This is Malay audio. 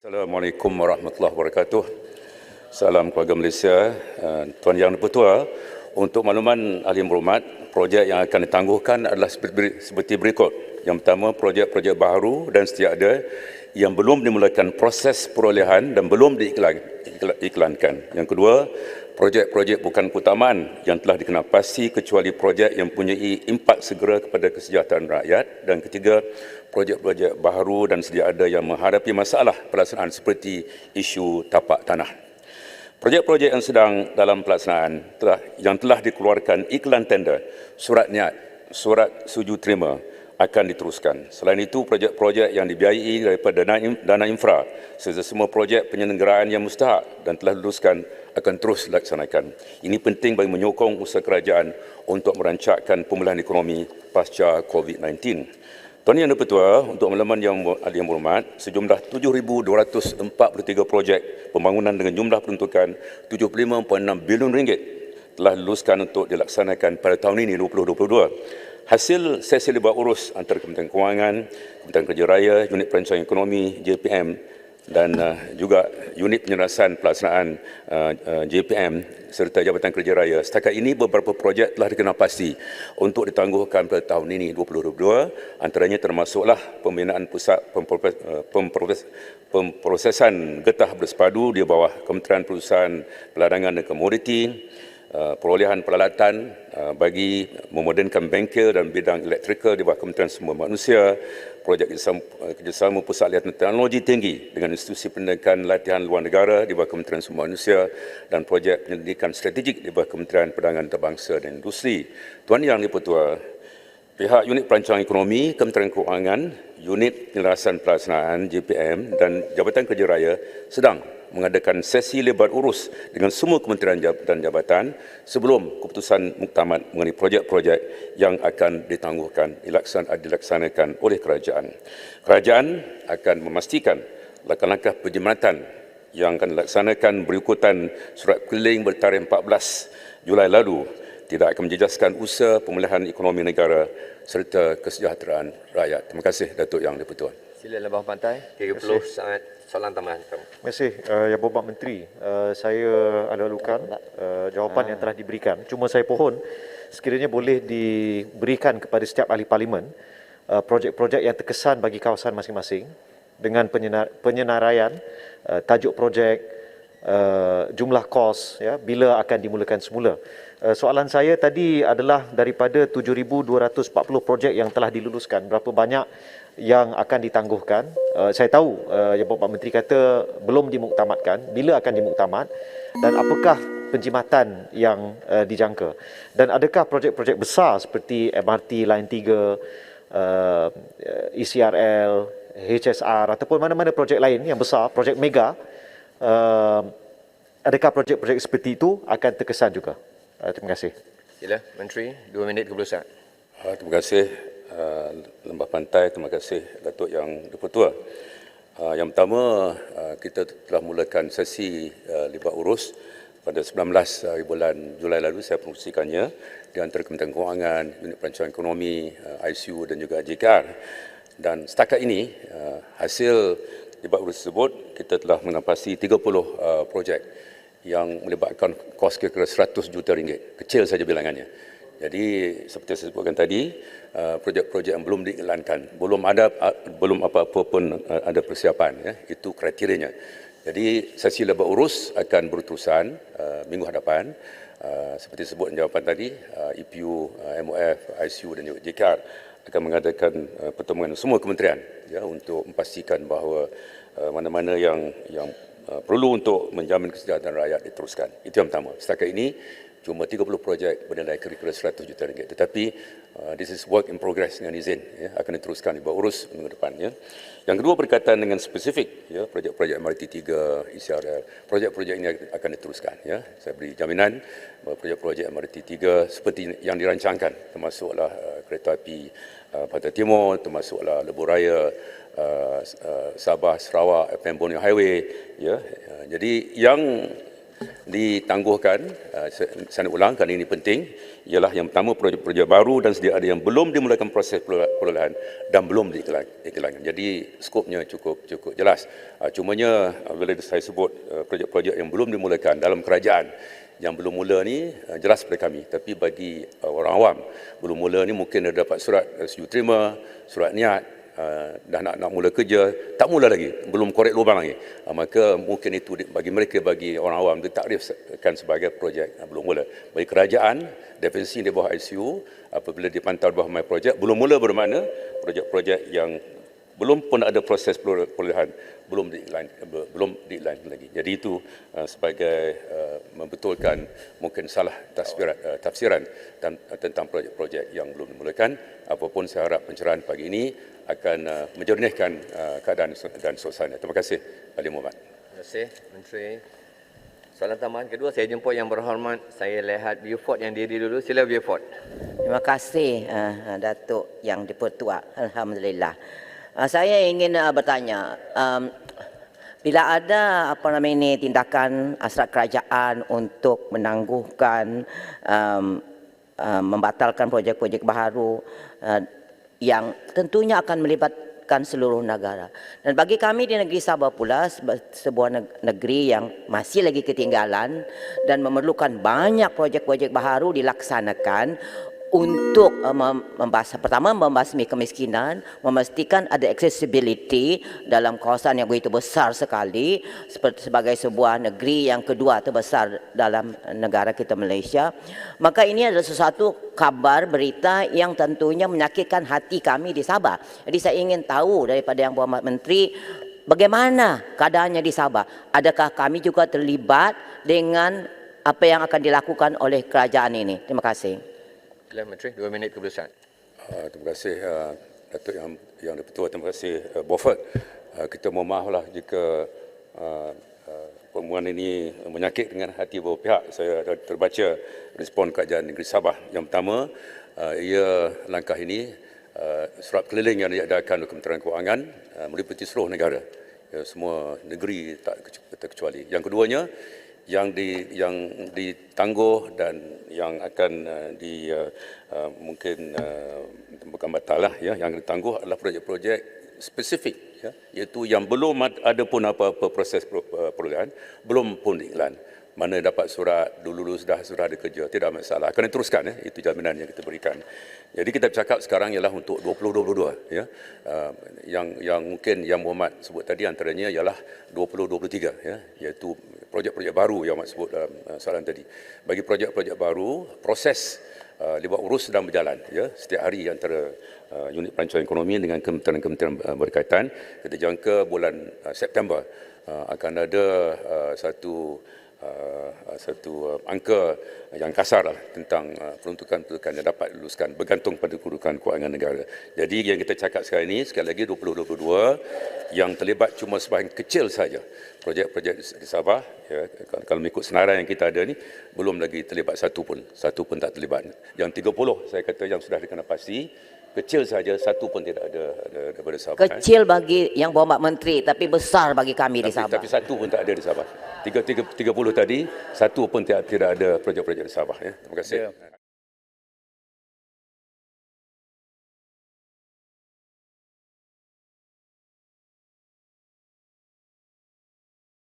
Assalamualaikum warahmatullahi wabarakatuh. Salam keluarga Malaysia. Tuan Yang Dipertua, untuk makluman ahli berhormat, projek yang akan ditangguhkan adalah seperti berikut. Yang pertama, projek-projek baru dan setia ada yang belum dimulakan proses perolehan dan belum diiklankan. Yang kedua, projek-projek bukan keutamaan yang telah dikenal-pasti kecuali projek yang mempunyai impak segera kepada kesejahteraan rakyat. Dan ketiga, projek-projek baru dan sedia ada yang menghadapi masalah pelaksanaan seperti isu tapak tanah. Projek-projek yang sedang dalam pelaksanaan yang telah dikeluarkan iklan tender, surat niat, surat setuju terima akan diteruskan. Selain itu, projek-projek yang dibiayai daripada dana infra serta semua projek penyelenggaraan yang mustahak dan telah diluluskan akan terus dilaksanakan. Ini penting bagi menyokong usaha kerajaan untuk merancangkan pemulihan ekonomi pasca COVID-19. Tuan Yang Dipertua, untuk makluman yang berhormat, sejumlah 7,243 projek pembangunan dengan jumlah peruntukan 75.6 bilion ringgit telah diluluskan untuk dilaksanakan pada tahun ini 2022. Hasil sesi lebar urus antara Kementerian Kewangan, Kementerian Kerja Raya, Unit Perancangan Ekonomi JPM dan juga unit penyelarasan pelaksanaan JPM serta Jabatan Kerja Raya. Setakat ini beberapa projek telah dikenal pasti untuk ditangguhkan pada tahun ini 2022. Antaranya termasuklah pembinaan pusat pemprosesan getah bersepadu di bawah Kementerian Perusahaan Peladangan dan Komoditi, perolehan peralatan bagi memodernkan bengkel dan bidang elektrikal di bawah Kementerian Sumber Manusia, projek kerjasama pusat latihan teknologi tinggi dengan institusi pendidikan latihan luar negara di bawah Kementerian Sumber Manusia dan projek penyelidikan strategik di bawah Kementerian Perdagangan Antarabangsa dan Industri. Tuan Yang Dipertua, pihak Unit Perancangan Ekonomi, Kementerian Kewangan, Unit Penyelarasan Pelaksanaan JPM dan Jabatan Kerja Raya sedang mengadakan sesi lebar urus dengan semua kementerian dan jabatan sebelum keputusan muktamad mengenai projek-projek yang akan ditangguhkan dilaksanakan oleh kerajaan. Kerajaan akan memastikan langkah-langkah penjimatan yang akan dilaksanakan berikutan surat keliling bertarikh 14 Julai lalu tidak akan menjejaskan usaha pemulihan ekonomi negara serta kesejahteraan rakyat. Terima kasih, Datuk Yang Dipertua. Sila Lebah Pantai, 30 sangat soalan tambahan. Terima kasih, Yang Berhormat Menteri. Saya alu-alukan jawapan yang telah diberikan. Cuma saya pohon sekiranya boleh diberikan kepada setiap ahli parlimen projek-projek yang terkesan bagi kawasan masing-masing dengan penyenaraian tajuk projek, jumlah kos, ya, bila akan dimulakan semula. Soalan saya tadi adalah daripada 7,240 projek yang telah diluluskan, berapa banyak yang akan ditangguhkan? Saya tahu Yang Berhormat Menteri kata belum dimuktamadkan, bila akan dimuktamad dan apakah penjimatan yang dijangka? Dan adakah projek-projek besar seperti MRT Line 3, ECRL, HSR ataupun mana-mana projek lain yang besar, projek mega, adakah projek-projek seperti itu akan terkesan juga? Terima kasih. Sila Menteri, 2 minit kebelusan. Terima kasih Lembah Pantai, terima kasih Datuk Yang Dipertua. Yang pertama, kita telah mulakan sesi lebar urus pada 19 bulan Julai lalu. Saya promosikannya di antara Kementerian Kewangan, Unit Perancangan Ekonomi, ICU dan juga JKR. Dan setakat ini, hasil lebar urus tersebut, kita telah menapasi 30 projek yang melibatkan kos kira-kira 100 juta ringgit. Kecil saja bilangannya. Jadi seperti saya sebutkan tadi, projek-projek yang belum diiklankan, belum apa-apa pun ada persiapan, ya. Itu kriterianya. Jadi sesi lebar urus akan berterusan minggu hadapan. Seperti sebut jawapan tadi, EPU, MOF, ICU dan juga JKR akan mengadakan pertemuan semua kementerian, ya, untuk memastikan bahawa mana-mana yang perlu untuk menjamin kesejahteraan rakyat diteruskan. Itu yang pertama. Setakat ini cuma 30 projek bernilai kira-kira 100 juta ringgit. Tetapi this is work in progress dengan izin, ya, akan diteruskan di bawah urus minggu depan, ya. Yang kedua berkaitan dengan spesifik, ya, projek-projek MRT 3, ECRL, projek-projek ini akan diteruskan, ya. Saya beri jaminan bahawa projek-projek MRT 3 seperti yang dirancangkan, termasuklah kereta api Pantai Timur, termasuklah Lebuh Raya, Sabah, Sarawak, FM Borneo Highway, ya. Jadi yang ditangguhkan, saya nak ulang kerana ini penting, ialah yang pertama projek-projek baru dan sedia ada yang belum dimulakan proses perolahan dan belum diiklankan. Jadi skopnya cukup jelas. Cumanya bila saya sebut projek-projek yang belum dimulakan dalam kerajaan, yang belum mula ni jelas pada kami, tapi bagi orang awam belum mula ni mungkin dia dapat surat setuju terima, surat niat, dah nak mula kerja, tak mula lagi, belum korek lubang lagi, maka mungkin itu bagi mereka, bagi orang awam ditakdirkan sebagai projek belum mula. Bagi kerajaan, definisi di bawah ICU apabila dipantau di bawah My Project belum mula bermakna projek-projek yang belum pun ada proses perolehan belum diiklankan lagi. Jadi itu sebagai membetulkan mungkin salah tafsiran tentang projek-projek yang belum dimulakan. Apapun saya harap pencerahan pagi ini akan menjernihkan keadaan dan suasana. Terima kasih, Ahli Muhammad. Terima kasih, Menteri. Soalan tambahan kedua, saya jemput yang berhormat. Saya lihat Beaufort yang diri dulu. Sila Beaufort. Terima kasih Datuk Yang di-Pertua. Alhamdulillah. Saya ingin bertanya, bila ada tindakan hasrat kerajaan untuk menangguhkan, membatalkan projek-projek baru yang tentunya akan melibatkan seluruh negara. Dan bagi kami di negeri Sabah pula, sebuah negeri yang masih lagi ketinggalan dan memerlukan banyak projek-projek baru dilaksanakan untuk membasmi kemiskinan, memastikan ada accessibility dalam kawasan yang begitu besar sekali sebagai sebuah negeri yang kedua terbesar dalam negara kita Malaysia. Maka ini adalah sesuatu kabar berita yang tentunya menyakitkan hati kami di Sabah. Jadi saya ingin tahu daripada Yang Berhormat Menteri, bagaimana keadaannya di Sabah? Adakah kami juga terlibat dengan apa yang akan dilakukan oleh kerajaan ini? Terima kasih. Sila Menteri, 2 minit keberusahaan. Terima kasih Datuk Yang di-Pertua. Terima kasih Beaufort. Kita mohon maaflah jika pertemuan ini menyakit dengan hati beberapa pihak. Saya terbaca respon kerajaan negeri Sabah. Yang pertama, langkah ini surat keliling yang diadakan oleh Kementerian Kewangan meliputi seluruh negara, semua negeri tak terkecuali. Yang keduanya, yang ditangguh dan yang akan mungkin bukan batal lah, yang ditangguh adalah projek-projek spesifik, iaitu yang belum ada pun apa-apa proses perolehan, belum pun diiklan. Mana dapat surat dulu sudah ada kerja, tidak masalah, akan diteruskan, itu jaminan yang kita berikan. Jadi kita bercakap sekarang ialah untuk 2022, yang mungkin Yang Berhormat sebut tadi antaranya ialah 2023, iaitu projek-projek baru yang Mak sebut dalam soalan tadi. Bagi projek-projek baru, proses libat urus sedang berjalan, setiap hari antara unit perancangan ekonomi dengan kementerian-kementerian berkaitan. Kita jangka bulan September akan ada satu angka yang kasar tentang peruntukan yang dapat diluluskan bergantung pada kedudukan kewangan negara. Jadi yang kita cakap sekarang ini, sekali lagi 2022, yang terlibat cuma sebahagian kecil saja. Projek-projek di Sabah, kalau mengikut senarai yang kita ada ni, belum lagi terlibat satu pun tak terlibat. Yang 30 saya kata yang sudah dikenal pasti, kecil saja, satu pun tidak ada daripada Sabah. Kecil bagi Yang Berhormat Menteri, tapi besar bagi kami di Sabah. Tapi satu pun tak ada di Sabah. 30 tadi, satu pun tidak ada projek-projek di Sabah. Terima kasih.